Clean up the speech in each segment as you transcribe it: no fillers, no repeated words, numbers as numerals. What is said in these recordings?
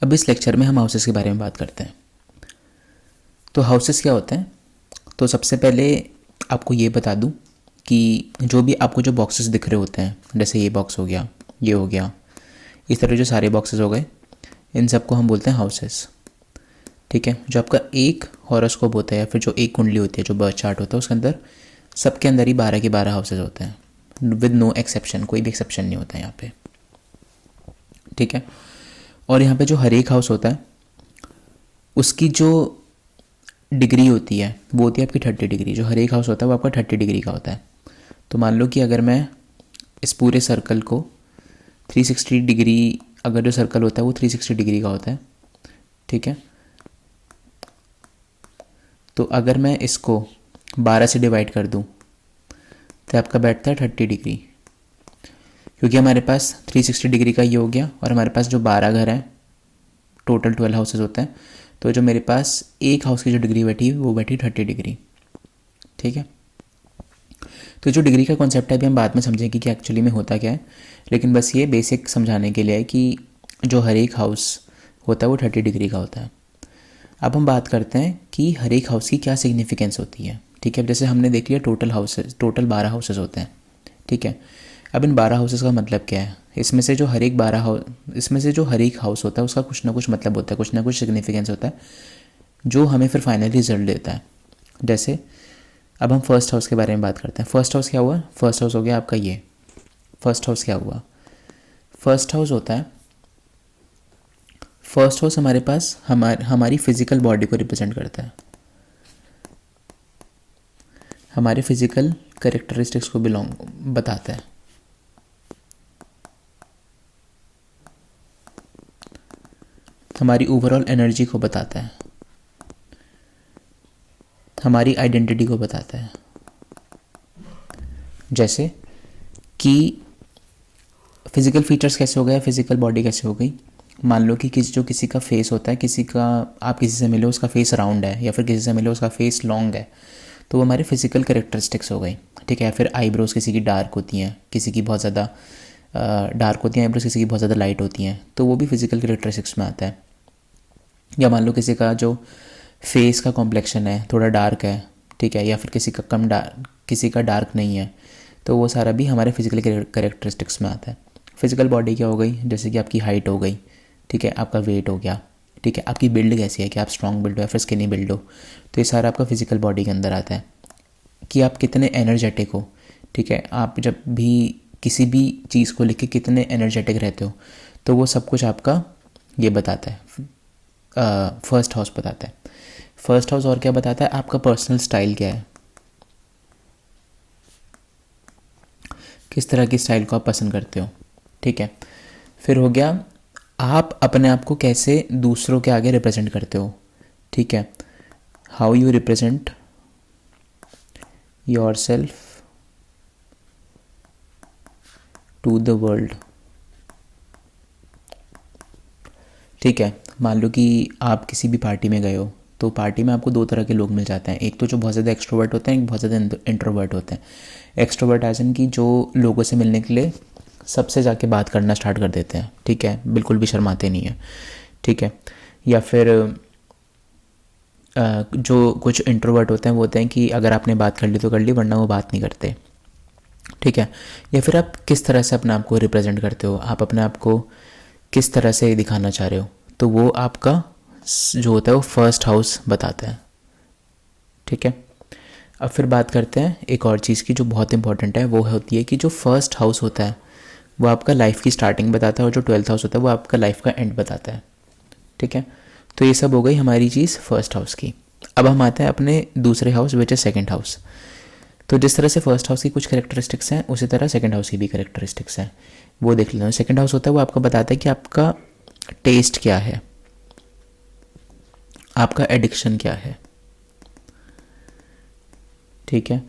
अब इस लेक्चर में हम हाउसेस के बारे में बात करते हैं। तो हाउसेस क्या होते हैं? तो सबसे पहले आपको ये बता दूं कि जो भी आपको जो बॉक्सेस दिख रहे होते हैं, जैसे ये बॉक्स हो गया, ये हो गया, इस तरह जो सारे बॉक्सेस हो गए, इन सबको हम बोलते हैं हाउसेस। ठीक है। जो आपका एक हॉरोस्कोप होता है या फिर जो एक कुंडली होती है, जो बर्थ चार्ट होता है, उसके अंदर सबके अंदर ही 12 के 12 हाउसेस होते हैं, विद नो एक्सेप्शन। कोई भी एक्सेप्शन नहीं होता है यहाँ पे। ठीक है। और यहाँ पे जो हर एक हाउस होता है उसकी जो डिग्री होती है वो होती है आपकी 30 डिग्री। जो हर एक हाउस होता है वो आपका 30 डिग्री का होता है। तो मान लो कि अगर मैं इस पूरे सर्कल को 360 डिग्री, अगर जो सर्कल होता है वो 360 डिग्री का होता है, ठीक है, तो अगर मैं इसको 12 से डिवाइड कर दूं तो आपका बैठता है 30 डिग्री, क्योंकि हमारे पास 360 डिग्री का ये हो गया और हमारे पास जो 12 घर हैं, टोटल 12 हाउसेज होते हैं, तो जो मेरे पास एक हाउस की जो डिग्री बैठी है वो बैठी 30 डिग्री। ठीक है। तो जो डिग्री का कॉन्सेप्ट है अभी हम बाद में समझेंगे कि एक्चुअली में होता क्या है, लेकिन बस ये बेसिक समझाने के लिए है कि जो हर एक हाउस होता है वो 30 डिग्री का होता है। अब हम बात करते हैं कि हर एक हाउस की क्या सिग्निफिकेंस होती है। ठीक है। जैसे हमने देख लिया टोटल हाउसेज, टोटल 12 हाउसेज होते हैं। ठीक है। अब इन 12 हाउसेज का मतलब क्या है? इसमें से जो हर एक 12 हाउस, इसमें से जो हर एक हाउस होता है उसका कुछ ना कुछ मतलब होता है, कुछ ना कुछ सिग्निफिकेंस होता है, जो हमें फिर फाइनल रिजल्ट देता है। जैसे अब हम फर्स्ट हाउस के बारे में बात करते हैं। फर्स्ट हाउस क्या हुआ? फर्स्ट हाउस हो गया आपका ये। फर्स्ट हाउस क्या हुआ? फर्स्ट हाउस होता है, फर्स्ट हाउस हमारे पास हमारी फिजिकल बॉडी को रिप्रेजेंट करता है, हमारे फिजिकल कैरेक्टरिस्टिक्स को बिलोंग बताता है। हमारी ओवरऑल एनर्जी को बताता है, हमारी आइडेंटिटी को बताता है। जैसे कि फिजिकल फीचर्स कैसे हो गए, फिजिकल बॉडी कैसे हो गई? मान लो कि किसी का फेस होता है, किसी का, आप किसी से मिलो उसका फेस राउंड है, या फिर किसी से मिलो उसका फेस लॉन्ग है, तो वो हमारे फिजिकल कैरेक्टरिस्टिक्स हो गई। ठीक है। फिर आईब्रोज किसी की डार्क होती हैं, किसी की बहुत ज़्यादा डार्क होती हैं आईब्रोज, किसी की बहुत ज़्यादा लाइट होती हैं, तो वो भी फिजिकल कैरेक्टरिस्टिक्स में आता है। या मान लो किसी का जो फेस का कॉम्प्लेक्शन है थोड़ा डार्क है, ठीक है, या फिर किसी का कम डार्क, किसी का डार्क नहीं है, तो वो सारा भी हमारे फिजिकल कैरेक्टरिस्टिक्स में आता है। फिजिकल बॉडी क्या हो गई? जैसे कि आपकी हाइट हो गई, ठीक है, आपका वेट हो गया, ठीक है, आपकी बिल्ड कैसी है, कि आप स्ट्रॉन्ग बिल्ड हो या फिर स्किनी बिल्ड हो, तो ये सारा आपका फिजिकल बॉडी के अंदर आता है। कि आप कितने एनर्जेटिक हो, ठीक है, आप जब भी किसी भी चीज़ को लेके कितने एनर्जेटिक रहते हो, तो वो सब कुछ आपका ये बताता है, फर्स्ट हाउस बताता है। फर्स्ट हाउस और क्या बताता है? आपका पर्सनल स्टाइल क्या है, किस तरह की स्टाइल को आप पसंद करते हो। ठीक है। फिर हो गया आप अपने आप को कैसे दूसरों के आगे रिप्रेजेंट करते हो। ठीक है। How you represent yourself to the world. ठीक है। मान लो कि आप किसी भी पार्टी में गए हो, तो पार्टी में आपको दो तरह के लोग मिल जाते हैं। एक तो जो बहुत ज़्यादा एक्सट्रोवर्ट होते हैं, एक बहुत ज़्यादा इंट्रोवर्ट होते हैं। एक्सट्रोवर्ट एज इन कि जो लोगों से मिलने के लिए सबसे जाके बात करना स्टार्ट कर देते हैं, ठीक है, बिल्कुल भी शर्माते नहीं हैं, ठीक है। या फिर जो कुछ इंट्रोवर्ट होते हैं वो होते हैं कि अगर आपने बात कर ली तो कर ली, वरना वो बात नहीं करते, ठीक है। या फिर आप किस तरह से अपने आप को रिप्रेजेंट करते हो, आप अपने आप को किस तरह से दिखाना चाह रहे हो, तो वो आपका जो होता है वो फर्स्ट हाउस बताता है। ठीक है। अब फिर बात करते हैं एक और चीज़ की जो बहुत इंपॉर्टेंट है, वो होती है कि जो फर्स्ट हाउस होता है वो आपका लाइफ की स्टार्टिंग बताता है, और जो 12th हाउस होता है वो आपका लाइफ का एंड बताता है। ठीक है। तो ये सब हो गई हमारी चीज़ फर्स्ट हाउस की। अब हम आते हैं अपने दूसरे हाउस विच है सेकेंड हाउस। तो जिस तरह से फर्स्ट हाउस की कुछ कैरेक्टरिस्टिक्स हैं, उसी तरह सेकेंड हाउस की भी कैरेक्टरिस्टिक्स हैं, वो देख लेना। सेकेंड हाउस होता है वो आपको बताता है कि आपका टेस्ट क्या है, आपका एडिक्शन क्या है। ठीक है।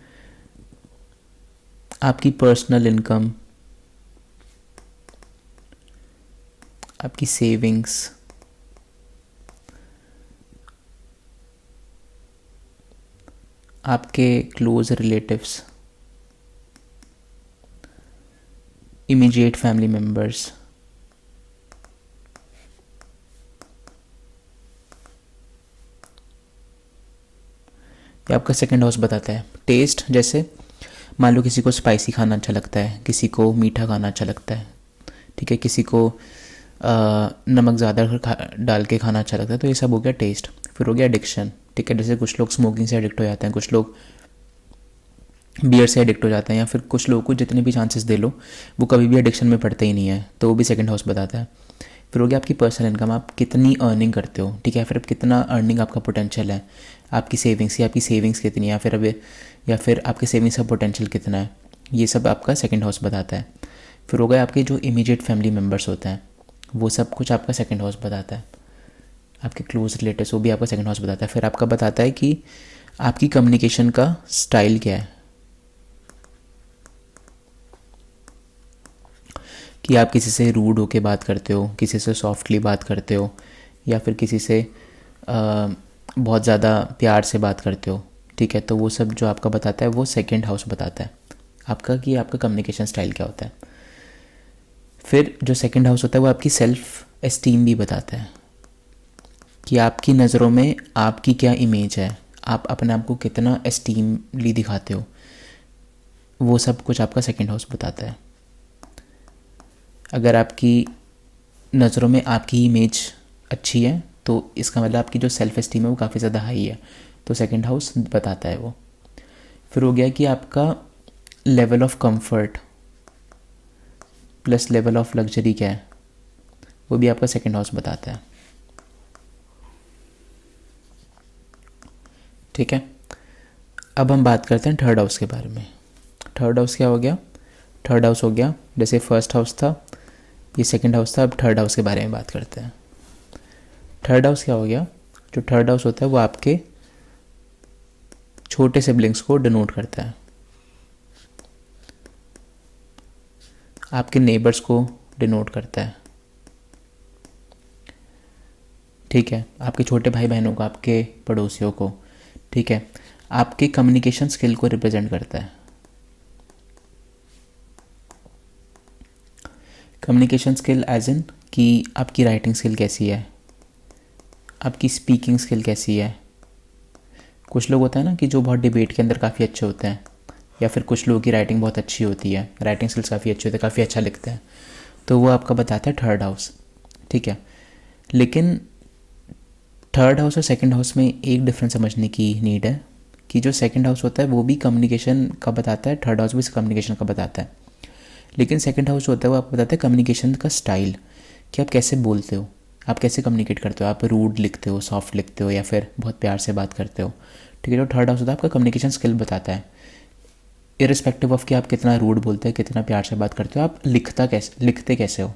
आपकी पर्सनल इनकम, आपकी सेविंग्स, आपके close relatives, immediate family members, कि आपका सेकंड हाउस बताता है। टेस्ट, जैसे मान लो किसी को स्पाइसी खाना अच्छा लगता है, किसी को मीठा खाना अच्छा लगता है, ठीक है, किसी को नमक ज़्यादा डाल के खाना अच्छा लगता है, तो ये सब हो गया टेस्ट। फिर हो गया एडिक्शन, ठीक है, जैसे कुछ लोग स्मोकिंग से एडिक्ट हो जाते हैं, कुछ लोग बियर से एडिक्ट हो जाते हैं, या फिर कुछ लोगों को जितने भी चांसेस दे लो वो कभी भी एडिक्शन में पड़ते ही नहीं है, तो वो भी सेकंड हाउस बताता है। फिर हो गया आपकी पर्सनल इनकम, आप कितनी अर्निंग करते हो, ठीक है, फिर कितना अर्निंग आपका पोटेंशियल है, आपकी सेविंग्स, या आपकी सेविंग्स कितनी है, या फिर आपके सेविंग्स का पोटेंशियल कितना है, ये सब आपका सेकंड हाउस बताता है। फिर हो गया आपके जो इमीडिएट फैमिली मेम्बर्स होते हैं, वो सब कुछ आपका सेकंड हाउस बताता है। आपके क्लोज रिलेटिव्स, वो भी आपका सेकंड हाउस बताता है। फिर आपका बताता है कि आपकी कम्युनिकेशन का स्टाइल क्या है, कि आप किसी से रूड होके बात करते हो, किसी से सॉफ्टली बात करते हो, या फिर किसी से बहुत ज़्यादा प्यार से बात करते हो, ठीक है, तो वो सब जो आपका बताता है वो सेकंड हाउस बताता है आपका, कि आपका कम्युनिकेशन स्टाइल क्या होता है। फिर जो सेकंड हाउस होता है वो आपकी सेल्फ एस्टीम भी बताता है, कि आपकी नज़रों में आपकी क्या इमेज है, आप अपने आप को कितना एस्टीमली दिखाते हो, वो सब कुछ आपका सेकंड हाउस बताता है। अगर आपकी नज़रों में आपकी इमेज अच्छी है तो इसका मतलब आपकी जो सेल्फ एस्टीम है वो काफ़ी ज़्यादा हाई है, तो सेकंड हाउस बताता है वो। फिर हो गया कि आपका level of comfort plus level of luxury क्या है, वो भी आपका सेकंड हाउस बताता है, ठीक है। अब हम बात करते हैं थर्ड हाउस के बारे में। थर्ड हाउस क्या हो गया? थर्ड हाउस हो गया, जैसे फर्स्ट हाउस था, ये सेकंड हाउस था, अब थर्ड हाउस के बारे में बात करते हैं। थर्ड हाउस क्या हो गया? जो थर्ड हाउस होता है वो आपके छोटे सिबलिंग्स को डिनोट करता है, आपके नेबर्स को डिनोट करता है, ठीक है, आपके छोटे भाई बहनों को, आपके पड़ोसियों को, ठीक है, आपके कम्युनिकेशन स्किल को रिप्रेजेंट करता है। कम्युनिकेशन स्किल एज इन कि आपकी राइटिंग स्किल कैसी है, आपकी स्पीकिंग स्किल कैसी है। कुछ लोग होता है ना कि जो बहुत डिबेट के अंदर काफ़ी अच्छे होते हैं, या फिर कुछ लोगों की राइटिंग बहुत अच्छी होती है, राइटिंग स्किल्स काफ़ी अच्छी होती है, काफ़ी अच्छा लिखते हैं, तो वो आपका बताता है थर्ड हाउस, ठीक है। लेकिन थर्ड हाउस और सेकंड हाउस में एक डिफरेंस समझने की नीड है, कि जो सेकंड हाउस होता है वो भी कम्युनिकेशन का बताता है, थर्ड हाउस भी कम्युनिकेशन का बताता है, लेकिन सेकंड हाउस होता है वो आपको बताता है कम्युनिकेशन का स्टाइल, कि आप कैसे बोलते हो, आप कैसे कम्युनिकेट करते हो, आप रूड लिखते हो, सॉफ्ट लिखते हो, या फिर बहुत प्यार से बात करते हो, ठीक है। जो थर्ड हाउस होता है आपका कम्युनिकेशन स्किल बताता है, इरिस्पेक्टिव ऑफ कि आप कितना रूड बोलते हैं, कितना प्यार से बात करते हो, आप लिखते कैसे हो,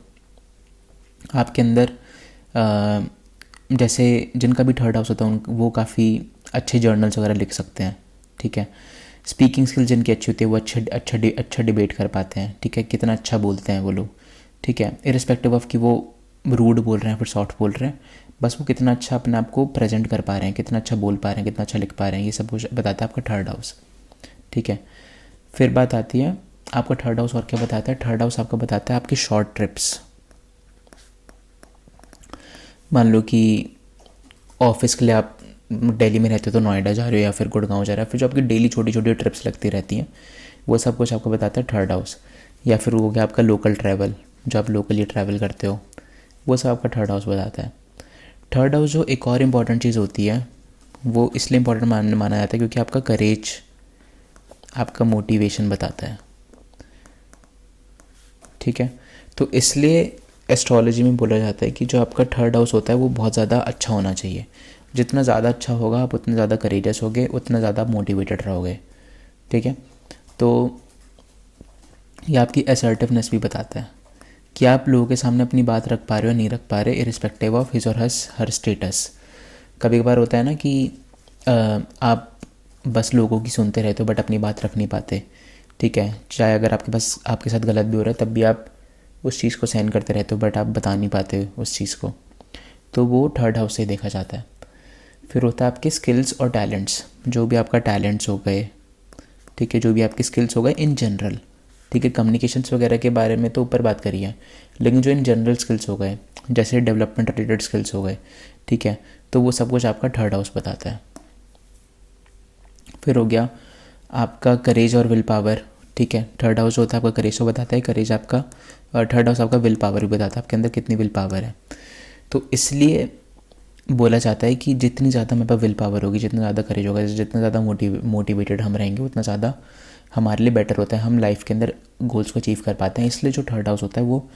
आपके अंदर जैसे जिनका भी थर्ड हाउस होता है वो काफ़ी अच्छे जर्नल्स वगैरह लिख सकते हैं, ठीक है। स्पीकिंग स्किल जिनकी अच्छी होती है वो अच्छा डिबेट कर पाते हैं, ठीक है, कितना अच्छा बोलते हैं वो लोग, ठीक है, इरिस्पेक्टिव ऑफ कि वो रूड बोल रहे हैं फिर सॉफ्ट बोल रहे हैं, बस वो कितना अच्छा अपने आप को प्रेजेंट कर पा रहे हैं, कितना अच्छा बोल पा रहे हैं, कितना अच्छा लिख पा रहे हैं, ये सब कुछ बताता है आपका थर्ड हाउस, ठीक है। फिर बात आती है आपका थर्ड हाउस और क्या बताता है। थर्ड हाउस आपका बताता है आपकी शॉर्ट ट्रिप्स। मान लो कि ऑफिस के लिए आप दिल्ली में रहते हो तो नोएडा जा रहे हो या फिर गुड़गांव जा रहे हो, फिर जो आपकी डेली छोटी छोटी ट्रिप्स लगती रहती हैं वो सब कुछ आपको बताता है थर्ड हाउस। या फिर हो गया आपका लोकल ट्रैवल, जो आप लोकली ट्रैवल करते हो, वो सब आपका थर्ड हाउस बताता है। थर्ड हाउस जो एक और इम्पॉर्टेंट चीज़ होती है वो इसलिए इम्पॉर्टेंट माना जाता है क्योंकि आपका करेज, आपका मोटिवेशन बताता है, ठीक है। तो इसलिए एस्ट्रोलॉजी में बोला जाता है कि जो आपका थर्ड हाउस होता है वो बहुत ज़्यादा अच्छा होना चाहिए। जितना ज़्यादा अच्छा होगा आप उतने ज़्यादा करेजस होगे, उतना ज़्यादा मोटिवेटेड रहोगे, ठीक है। तो ये आपकी असर्टिवनेस भी बताता है कि आप लोगों के सामने अपनी बात रख पा रहे हो नहीं रख पा रहे, इरिस्पेक्टिव ऑफ हिज और हर स्टेटस। कभी कभार होता है ना कि आप बस लोगों की सुनते रहते हो बट अपनी बात रख नहीं पाते, ठीक है। चाहे अगर आपके साथ गलत भी हो रहा है तब भी आप उस चीज़ को सहन करते रहते हो बट आप बता नहीं पाते उस चीज़ को, तो वो थर्ड हाउस से देखा जाता है। फिर होता है आपके स्किल्स और टैलेंट्स, जो भी आपका टैलेंट्स हो गए, ठीक है, जो भी आपके स्किल्स हो गए इन जनरल, ठीक है। कम्युनिकेशंस वगैरह के बारे में तो ऊपर बात करिए, लेकिन जो इन जनरल स्किल्स हो गए जैसे डेवलपमेंट रिलेटेड स्किल्स हो गए, ठीक है, तो वो सब कुछ आपका थर्ड हाउस बताता है। फिर हो गया आपका करेज और विल पावर। ठीक है, थर्ड हाउस होता है आपका करेज को बताता है, करेज आपका, और थर्ड हाउस आपका विल पावर भी बताता है आपके अंदर कितनी विल पावर है। तो इसलिए बोला जाता है कि जितनी ज़्यादा हमारे पास विल पावर होगी, जितना ज़्यादा करेज होगा, जितना ज़्यादा मोटिवेटेड हम रहेंगे, उतना ज़्यादा हमारे लिए बेटर होता है, हम लाइफ के अंदर गोल्स को अचीव कर पाते हैं। इसलिए जो थर्ड हाउस होता है वो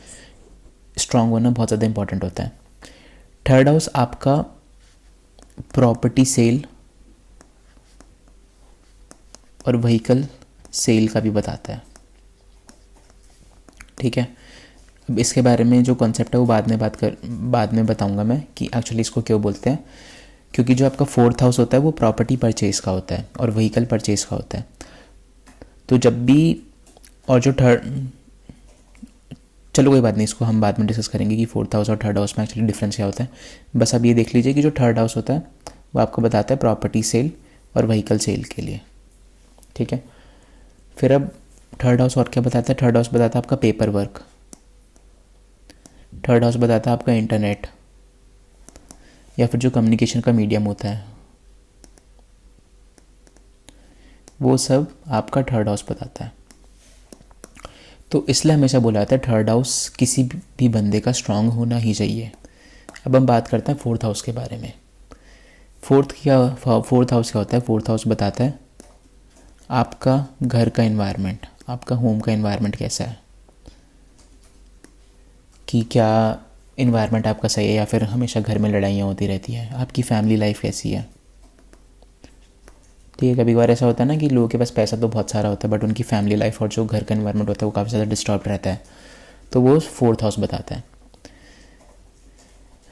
स्ट्रांग होना बहुत ज़्यादा इंपॉर्टेंट होता है। थर्ड हाउस आपका प्रॉपर्टी सेल और व्हीकल सेल का भी बताता है। ठीक है, अब इसके बारे में जो कॉन्सेप्ट है वो बाद में बताऊंगा मैं कि एक्चुअली इसको क्यों बोलते हैं। क्योंकि जो आपका फोर्थ हाउस होता है वो प्रॉपर्टी परचेज का होता है और व्हीकल परचेज का होता है। तो जब भी, और जो थर्ड, चलो कोई बात नहीं, इसको हम बाद में डिस्कस करेंगे कि फोर्थ हाउस और थर्ड हाउस में एक्चुअली डिफरेंस क्या होता है। बस अब ये देख लीजिए कि जो थर्ड हाउस होता है वो आपको बताता है प्रॉपर्टी सेल और व्हीकल सेल के लिए। ठीक है, फिर अब थर्ड हाउस और क्या बताता है? थर्ड हाउस बताता है आपका पेपर वर्क, थर्ड हाउस बताता है आपका इंटरनेट या फिर जो कम्युनिकेशन का मीडियम होता है, वो सब आपका थर्ड हाउस बताता है। तो इसलिए हमेशा बोला जाता है थर्ड हाउस किसी भी बंदे का स्ट्रांग होना ही चाहिए। अब हम बात करते हैं फोर्थ हाउस के बारे में। फोर्थ हाउस क्या होता है? फोर्थ हाउस बताता है आपका घर का एनवायरनमेंट, आपका होम का एनवायरनमेंट कैसा है, कि क्या इन्वायरमेंट आपका सही है या फिर हमेशा घर में लड़ाइयाँ होती रहती हैं, आपकी फैमिली लाइफ कैसी है। ठीक है, कभी कभार ऐसा होता है ना कि लोगों के पास पैसा तो बहुत सारा होता है बट उनकी फैमिली लाइफ और जो घर का एनवायरनमेंट होता है वो काफ़ी ज़्यादा डिस्टर्ब रहता है, तो वो फोर्थ हाउस बताता है।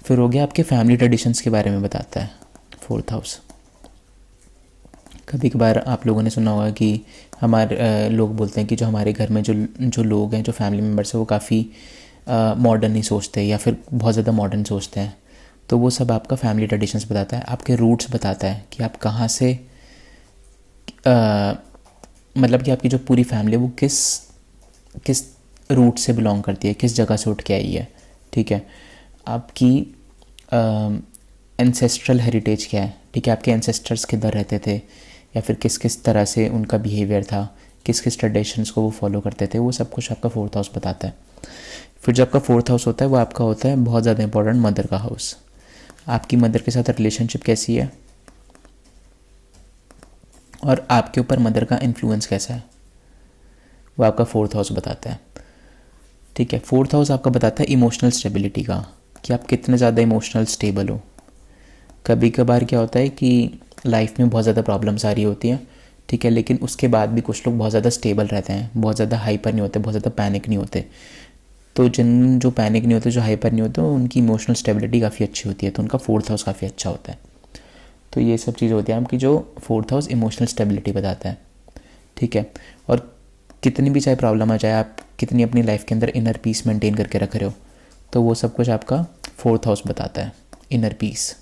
फिर हो गया आपके फैमिली ट्रेडिशंस के बारे में बताता है फोर्थ हाउस। कभी कभार आप लोगों ने सुना होगा कि हमारे लोग बोलते हैं कि जो हमारे घर में जो लोग हैं, जो फैमिली मेम्बर्स हैं, वो काफ़ी मॉडर्न नहीं सोचते या फिर बहुत ज़्यादा मॉडर्न सोचते हैं। तो वो सब आपका फैमिली ट्रेडिशंस बताता है, आपके रूट्स बताता है कि आप कहाँ से, मतलब कि आपकी जो पूरी फैमिली है वो किस किस रूट से बिलोंग करती है, किस जगह से उठ के आई है। ठीक है, आपकी एंसेस्ट्रल हेरिटेज क्या है। ठीक है, आपके एंसेस्टर्स किधर रहते थे या फिर किस किस तरह से उनका बिहेवियर था, किस किस ट्रेडिशंस को वो फॉलो करते थे, वो सब कुछ आपका फोर्थ हाउस बताता है। फिर जो आपका फोर्थ हाउस होता है वो आपका होता है बहुत ज़्यादा इंपॉर्टेंट मदर का हाउस। आपकी मदर के साथ रिलेशनशिप कैसी है और आपके ऊपर मदर का इन्फ्लुएंस कैसा है, वो आपका फोर्थ हाउस बताता है। ठीक है, फोर्थ हाउस आपका बताता है इमोशनल स्टेबिलिटी का, कि आप कितने ज़्यादा इमोशनल स्टेबल हो। कभी कभार क्या होता है कि लाइफ में बहुत ज़्यादा प्रॉब्लम्स आ रही होती हैं, ठीक है, लेकिन उसके बाद भी कुछ लोग बहुत ज़्यादा स्टेबल रहते हैं, बहुत ज़्यादा हाइपर नहीं होते, बहुत ज़्यादा पैनिक नहीं होते। तो जो पैनिक नहीं होते, जो हाइपर नहीं होते, उनकी इमोशनल स्टेबिलिटी काफ़ी अच्छी होती है, तो उनका फोर्थ हाउस काफ़ी अच्छा होता है। तो ये सब चीज़ होती है आपकी, जो फोर्थ हाउस इमोशनल स्टेबिलिटी बताता है। ठीक है, और कितनी भी चाहे प्रॉब्लम आ जाए, आप कितनी अपनी लाइफ के अंदर इनर पीस मेंटेन करके रख रहे हो, तो वो सब कुछ आपका फोर्थ हाउस बताता है, इनर पीस।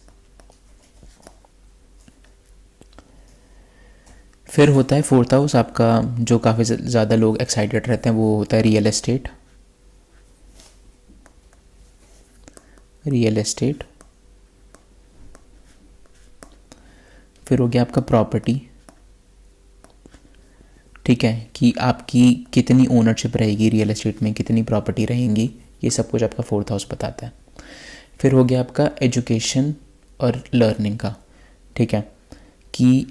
फिर होता है फोर्थ हाउस आपका, जो काफ़ी ज़्यादा लोग एक्साइटेड रहते हैं, वो होता है रियल एस्टेट। Real estate. फिर हो गया आपका प्रॉपर्टी। ठीक है, कि आपकी कितनी ओनरशिप रहेगी रियल एस्टेट में, कितनी प्रॉपर्टी रहेंगी, ये सब कुछ आपका फोर्थ हाउस बताता है। फिर हो गया आपका एजुकेशन और लर्निंग का। ठीक है, कि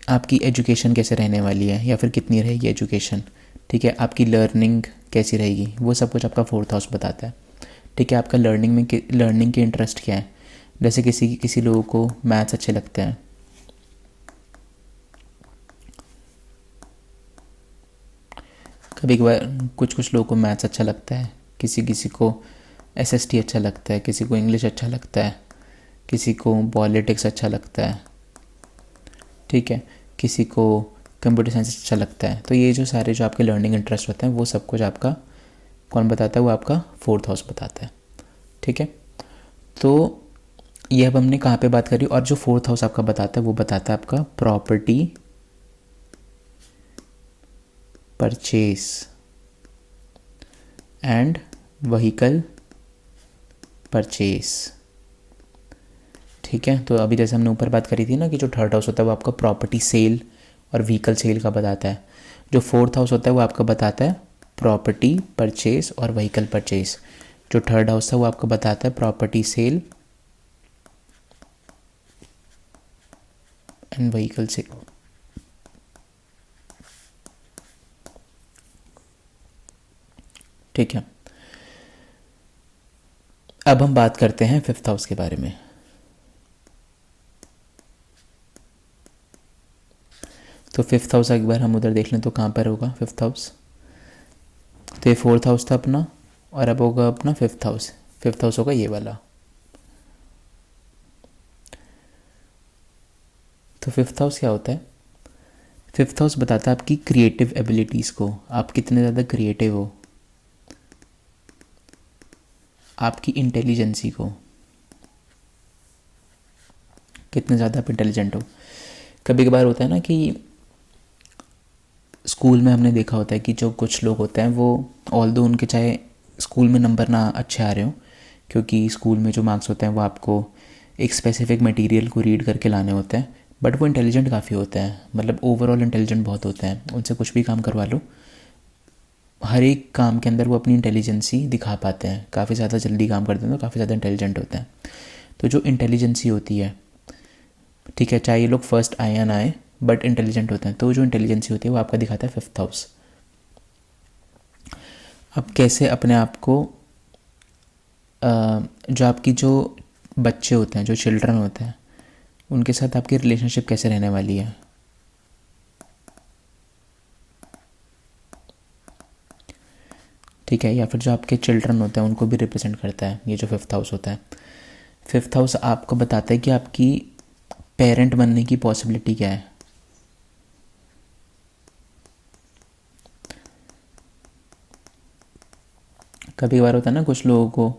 आपकी एजुकेशन कैसे रहने वाली है या फिर कितनी रहेगी एजुकेशन। ठीक है, आपकी लर्निंग कैसी रहेगी, वो सब कुछ आपका फोर्थ हाउस बताता है। ठीक है, आपका लर्निंग के इंटरेस्ट क्या है। जैसे किसी लोगों को मैथ्स अच्छे लगते हैं, कभी कभार कुछ लोगों को मैथ्स अच्छा लगता है, किसी किसी को एसएसटी अच्छा लगता है, किसी को इंग्लिश अच्छा लगता है, किसी को पॉलिटिक्स अच्छा लगता है। ठीक है, किसी को कंप्यूटर साइंस अच्छा लगता है। तो ये जो सारे जो आपके लर्निंग इंटरेस्ट होते हैं, वो सब कुछ आपका कौन बताता है? वो आपका फोर्थ हाउस बताता है। ठीक है, तो ये अब हमने कहाँ पे बात करी, और जो फोर्थ हाउस आपका बताता है वो बताता है आपका property purchase and vehicle purchase. ठीक है, तो अभी जैसे हमने ऊपर बात करी थी ना कि जो थर्ड हाउस होता है वो आपका प्रॉपर्टी सेल और व्हीकल सेल का बताता है। जो फोर्थ हाउस होता है वो आपका बताता है प्रॉपर्टी परचेज और व्हीकल परचेज। जो थर्ड हाउस है वो आपको बताता है property sale and vehicle sale. ठीक है, अब हम बात करते हैं फिफ्थ हाउस के बारे में। तो फिफ्थ हाउस एक बार हम उधर देख लें तो कहाँ पर होगा फिफ्थ हाउस। तो ये फोर्थ हाउस था अपना, और अब होगा अपना फिफ्थ हाउस। फिफ्थ हाउस होगा ये वाला। तो फिफ्थ हाउस क्या होता है? फिफ्थ हाउस बताता है आपकी क्रिएटिव एबिलिटीज़ को, आप कितने ज़्यादा क्रिएटिव हो, आपकी इंटेलिजेंसी को, कितने ज़्यादा आप इंटेलिजेंट हो। कभी कभार होता है ना कि स्कूल में हमने देखा होता है कि जो कुछ लोग होते हैं वो ऑल्दो उनके चाहे स्कूल में नंबर ना अच्छे आ रहे हो, क्योंकि स्कूल में जो मार्क्स होते हैं वो आपको एक स्पेसिफिक मटेरियल को रीड करके लाने होते हैं, बट वो इंटेलिजेंट काफ़ी होते हैं, मतलब ओवरऑल इंटेलिजेंट बहुत होते हैं। उनसे कुछ भी काम करवा लो, हर एक काम के अंदर वो अपनी इंटेलिजेंसी दिखा पाते हैं, काफ़ी ज़्यादा जल्दी काम करते हैं, तो काफ़ी ज़्यादा इंटेलिजेंट होते हैं। तो जो इंटेलिजेंसी होती है, ठीक है, चाहे ये लोग फर्स्ट आए या ना आए, बट इंटेलिजेंट होते हैं, तो जो इंटेलिजेंसी होती है वो आपका दिखाता है फिफ्थ हाउस। अब कैसे अपने आप को जो आपकी जो बच्चे होते हैं, जो चिल्ड्रन होते हैं, उनके साथ आपकी रिलेशनशिप कैसे रहने वाली है। ठीक है, या फिर जो आपके चिल्ड्रन होते हैं उनको भी रिप्रेजेंट करता है ये जो फिफ्थ हाउस होता है। फिफ्थ हाउस आपको बताता है कि आपकी पेरेंट बनने की पॉसिबिलिटी क्या है। कभी कभार होता है ना कुछ लोगों को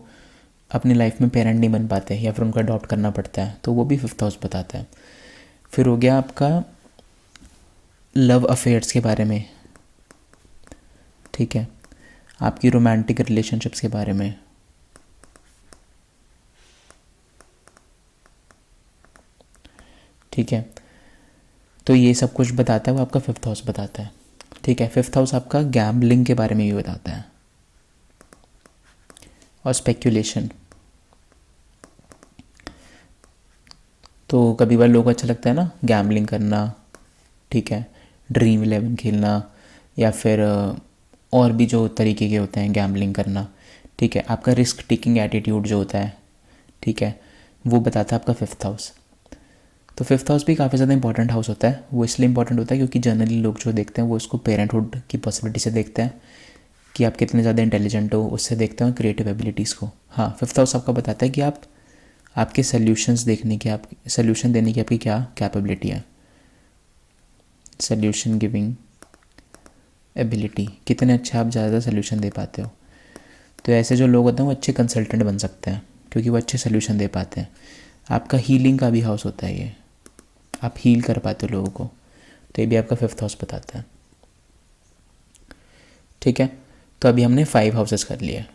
अपनी लाइफ में पेरेंट नहीं बन पाते या फिर उनको अडॉप्ट करना पड़ता है, तो वो भी फिफ्थ हाउस बताता है। फिर हो गया आपका लव अफेयर्स के बारे में, ठीक है, आपकी रोमांटिक रिलेशनशिप्स के बारे में, ठीक है, तो ये सब कुछ बताता है वो आपका फिफ्थ हाउस बताता है। ठीक है, फिफ्थ हाउस आपका गैम्बलिंग के बारे में भी बताता है और स्पेक्यूलेशन। तो कभी बार लोगों को अच्छा लगता है ना गैम्बलिंग करना, ठीक है, ड्रीम 11 खेलना, या फिर और भी जो तरीके के होते हैं गैम्बलिंग करना, ठीक है, आपका रिस्क टेकिंग एटीट्यूड जो होता है, ठीक है, वो बताता है आपका फिफ्थ हाउस। तो फिफ्थ हाउस भी काफ़ी ज़्यादा इंपॉर्टेंट हाउस होता है। वो इसलिए इंपॉर्टेंट होता है क्योंकि जनरली लोग जो देखते हैं वो उसको पेरेंटहुड की पॉसिबिलिटी से देखते हैं कि आप कितने ज़्यादा इंटेलिजेंट हो, उससे देखते हैं क्रिएटिव एबिलिटीज़ को। हाँ, फिफ्थ हाउस आपका बताता है कि आप आपके सल्यूशंस देखने की, आप सल्यूशन देने की आपकी क्या कैपेबिलिटी है, सल्यूशन गिविंग एबिलिटी, कितने अच्छे आप ज़्यादा सल्यूशन दे पाते हो। तो ऐसे जो लोग होते हैं वो अच्छे कंसल्टेंट बन सकते हैं क्योंकि वो अच्छे सल्यूशन दे पाते हैं। आपका हीलिंग का भी हाउस होता है ये, आप हील कर पाते हो लोगों को, तो ये भी आपका फिफ्थ हाउस बताता है। ठीक है, तो अभी हमने 5 हाउसेस कर लिए।